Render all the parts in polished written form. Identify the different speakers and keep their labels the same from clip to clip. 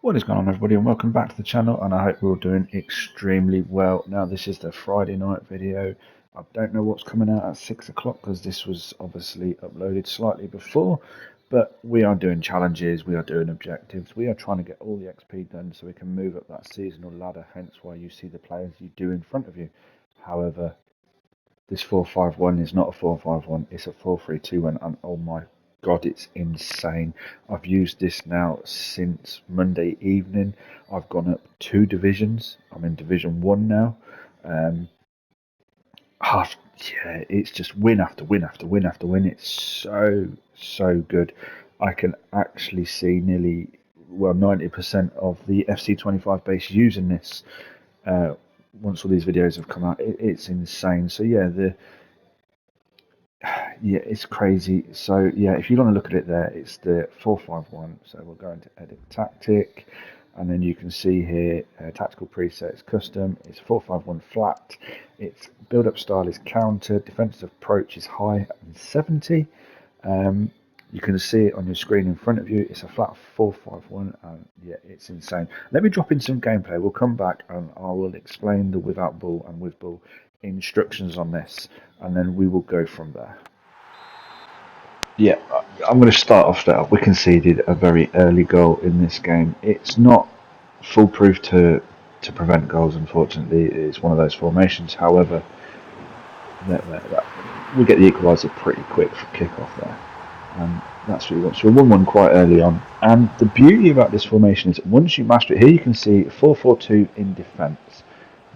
Speaker 1: What is going on, everybody, and welcome back to the channel, and I hope we're all doing extremely well. Now, this is the Friday night video. I don't know what's coming out at 6 o'clock because this was obviously uploaded slightly before, but we are doing challenges, we are doing objectives, we are trying to get all the XP done so we can move up that seasonal ladder, hence why you see the players you do in front of you. However, this 4-5-1 is not a 4-5-1, it's a 4-3-2-1, and oh my God, it's insane. I've used this now since Monday evening. I've gone up 2 divisions. I'm in Division 1 now. Yeah, it's just win after win after win after win. It's so good. I can actually see nearly, 90% of the FC25 base using this once all these videos have come out. It's insane. So yeah, it's crazy. So yeah, if you want to look at it there, it's the 4-5-1. So we'll go into edit tactic, and then you can see here tactical presets custom. It's 4-5-1 flat. Its build up style is counter. Defensive approach is high and 70. You can see it on your screen in front of you. It's a flat 4-5-1, and yeah, it's insane. Let me drop in some gameplay. We'll come back and I will explain the without ball and with ball instructions on this, and then we will go from there. Yeah, I'm going to start off there. We conceded a very early goal in this game. It's not foolproof to prevent goals, unfortunately. It's one of those formations. However, we get the equaliser pretty quick for kick-off there. And that's what we want. So we won one quite early on. And the beauty about this formation is once you master it, here you can see 4-4-2 in defence.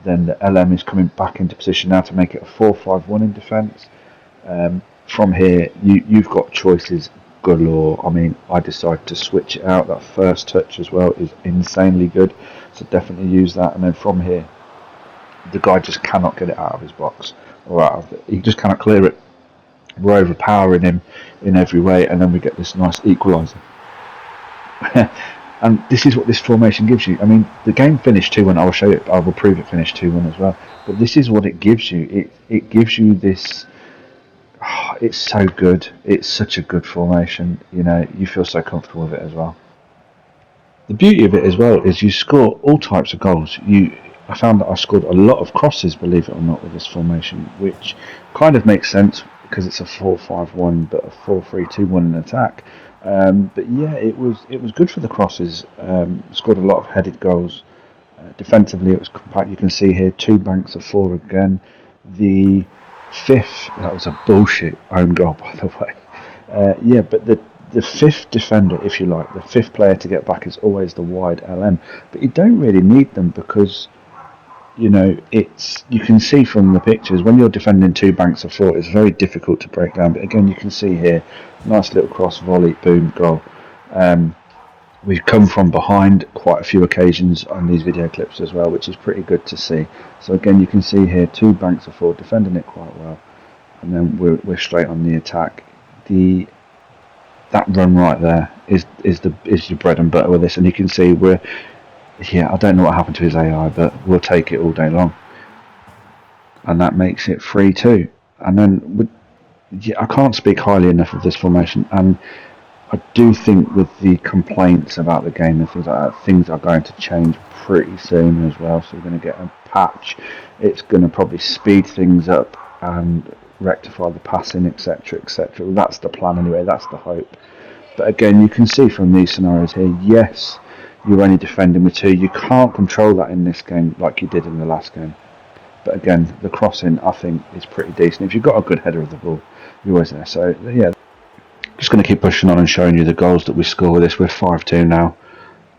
Speaker 1: Then the LM is coming back into position now to make it a 4-5-1 in defence. From here, you've got choices galore. I mean, I decided to switch it out. That first touch as well is insanely good. So definitely use that. And then from here, the guy just cannot get it out of his box. Or out of it. He just cannot clear it. We're overpowering him in every way, and then we get this nice equaliser. And this is what this formation gives you. I mean, the game finished 2-1. I will show you. I will prove it finished 2-1 as well. But this is what it gives you. It gives you this. Oh, it's so good. It's such a good formation. You know, you feel so comfortable with it as well. The beauty of it as well is you score all types of goals. I found that I scored a lot of crosses, believe it or not, with this formation, which kind of makes sense because it's a 4-5-1 but a 4-3-2-1 in attack. But yeah, it was good for the crosses. Scored a lot of headed goals. Defensively, it was compact. You can see here 2 banks of 4 again. The 5th, that was a bullshit own goal, by the way. Yeah, but the 5th defender, if you like, the 5th player to get back is always the wide LM. But you don't really need them because, you know, you can see from the pictures when you're defending 2 banks of 4, it's very difficult to break down. But again, you can see here, nice little cross volley, boom, goal. We've come from behind quite a few occasions on these video clips as well, which is pretty good to see. So again, you can see here 2 banks of 4 defending it quite well, and then we're straight on the attack. That run right there is your bread and butter with this, and you can see I don't know what happened to his AI, but we'll take it all day long, and that makes it 3-2. And then I can't speak highly enough of this formation, and I do think with the complaints about the game and things like that, things are going to change pretty soon as well. So we're going to get a patch. It's going to probably speed things up and rectify the passing, etc., etc. Well, that's the plan anyway. That's the hope. But again, you can see from these scenarios here, yes, you're only defending with 2. You can't control that in this game like you did in the last game. But again, the crossing, I think, is pretty decent. If you've got a good header of the ball, you're always there. So yeah. Just going to keep pushing on and showing you the goals that we score with this. We're 5-2 now,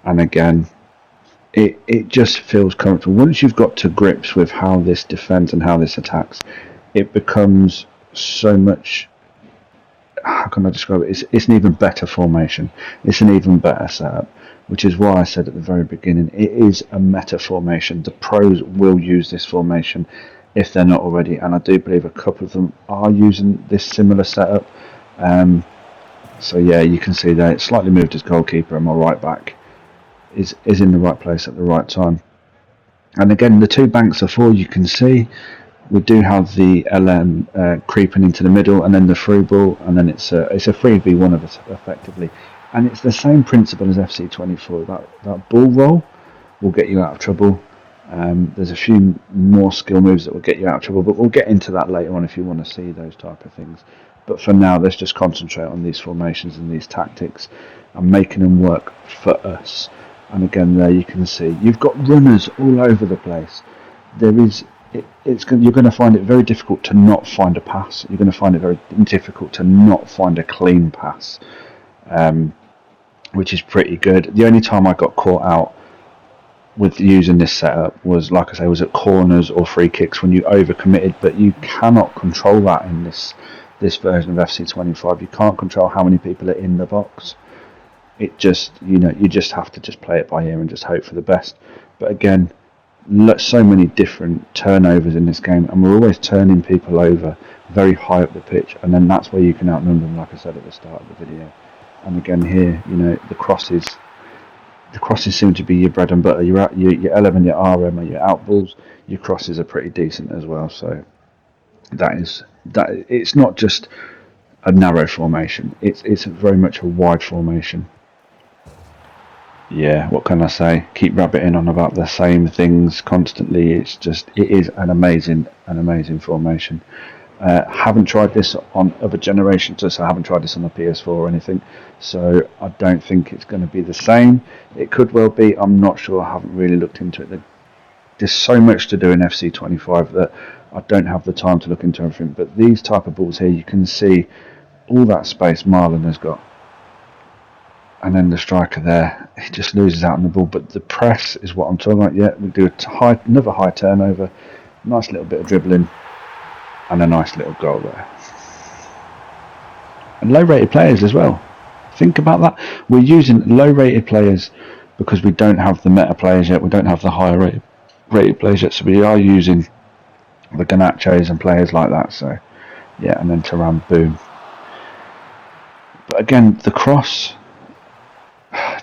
Speaker 1: and again, it just feels comfortable. Once you've got to grips with how this defends and how this attacks, it becomes so much. How can I describe it? It's an even better formation. It's an even better setup, which is why I said at the very beginning, it is a meta formation. The pros will use this formation if they're not already, and I do believe a couple of them are using this similar setup. So yeah, you can see there, it's slightly moved as goalkeeper, and my right back is in the right place at the right time. And again, the 2 banks of 4, you can see we do have the LM creeping into the middle, and then the through ball, and then it's a 3v1 of us effectively. And it's the same principle as FC24. That ball roll will get you out of trouble. There's a few more skill moves that will get you out of trouble, but we'll get into that later on if you want to see those type of things. But for now, let's just concentrate on these formations and these tactics and making them work for us. And again, there you can see you've got runners all over the place. There is you're going to find it very difficult to not find a pass. You're going to find it very difficult to not find a clean pass, which is pretty good. The only time I got caught out with using this setup was, like I say, was at corners or free kicks when you overcommitted, but you cannot control that in this version of FC25. You can't control how many people are in the box. It just, you just have to just play it by ear and just hope for the best. But again, so many different turnovers in this game, and we're always turning people over very high up the pitch, and then that's where you can outnumber them, like I said at the start of the video. And again here, the crosses seem to be your bread and butter. Your LM and your RM are your outballs. Your crosses are pretty decent as well. So that it's not just a narrow formation. It's very much a wide formation. Yeah, what can I say? Keep rabbiting on about the same things constantly. It is an amazing formation. Haven't tried this on other generations, so I haven't tried this on the PS4 or anything, so I don't think it's going to be the same. It could well be, I'm not sure, I haven't really looked into it. There's so much to do in FC25 that I don't have the time to look into everything, but these type of balls here, you can see all that space Marlon has got. And then the striker there, he just loses out on the ball, but the press is what I'm talking about. Yeah, we do another high turnover, nice little bit of dribbling, and a nice little goal there. And low rated players as well. Think about that. We're using low rated players because we don't have the meta players yet. We don't have the higher rated players yet. So we are using the Garnachos and players like that. So yeah, and then Turan, boom. But again, the cross,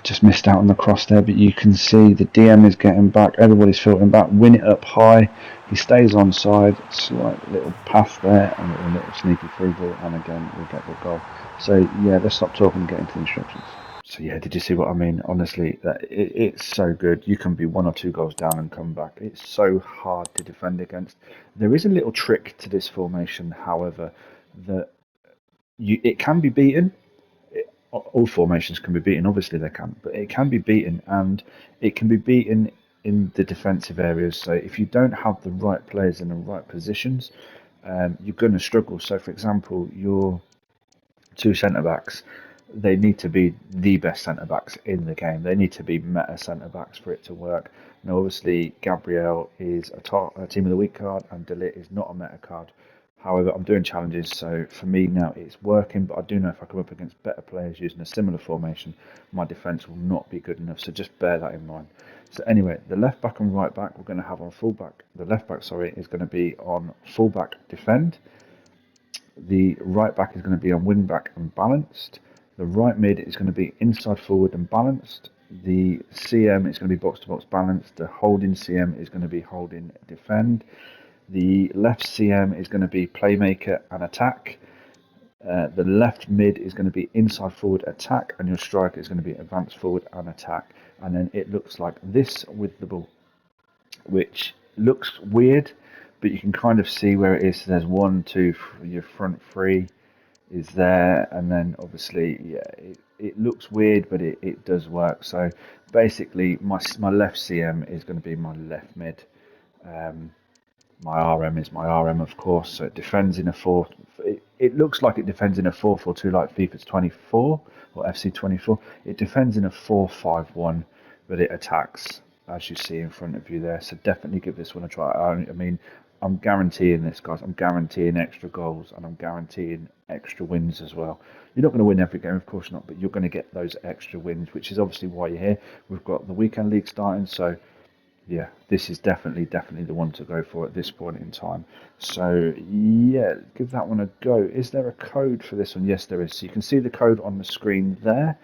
Speaker 1: just missed out on the cross there, but you can see the DM is getting back, everybody's filtering back, win it up high, he stays onside, slight little pass there, and a little sneaky through ball, and again we get the goal. So yeah, let's stop talking and get into the instructions. So yeah, did you see what I mean? Honestly, it's so good. You can be 1 or 2 goals down and come back. It's so hard to defend against. There is a little trick to this formation, however, that it can be beaten. All formations can be beaten, obviously they can, but it can be beaten, and it can be beaten in the defensive areas. So if you don't have the right players in the right positions, you're going to struggle. So for example, your 2 centre-backs, they need to be the best centre-backs in the game. They need to be meta centre-backs for it to work. Now obviously Gabriel is a Team of the Week card, and De Ligt is not a meta card. However, I'm doing challenges, so for me now it's working, but I do know if I come up against better players using a similar formation, my defence will not be good enough, so just bear that in mind. So anyway, the left back and right back we're going to have on full back. The left back, is going to be on full back defend. The right back is going to be on wing back and balanced. The right mid is going to be inside forward and balanced. The CM is going to be box to box balanced. The holding CM is going to be holding defend. The left CM is going to be playmaker and attack. The left mid is going to be inside forward attack, and your striker is going to be advanced forward and attack. And then it looks like this with the ball, which looks weird, but you can kind of see where it is. So there's 1, 2, your front 3 is there, and then obviously, yeah, it looks weird, but it does work. So basically, my left CM is going to be my left mid. My RM is my RM, of course, so it defends in a 4. It looks like it defends in a 4-4-2 like FIFA's 24 or FC24. It defends in a 4-5-1, but it attacks, as you see in front of you there. So definitely give this one a try. I mean, I'm guaranteeing this, guys. I'm guaranteeing extra goals, and I'm guaranteeing extra wins as well. You're not going to win every game, of course not, but you're going to get those extra wins, which is obviously why you're here. We've got the weekend league starting, so yeah, this is definitely the one to go for at this point in time. So yeah, give that one a go. Is there a code for this one? Yes, there is. So you can see the code on the screen there.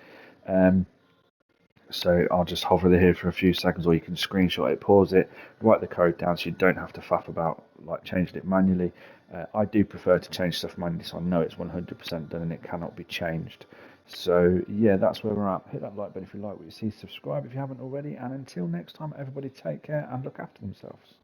Speaker 1: So I'll just hover here for a few seconds, or you can screenshot it, pause it, write the code down, so you don't have to faff about like changing it manually. I do prefer to change stuff manually, so I know it's 100% done and it cannot be changed. So yeah, that's where we're at. Hit that like button if you like what you see. Subscribe if you haven't already. And until next time, everybody take care and look after themselves.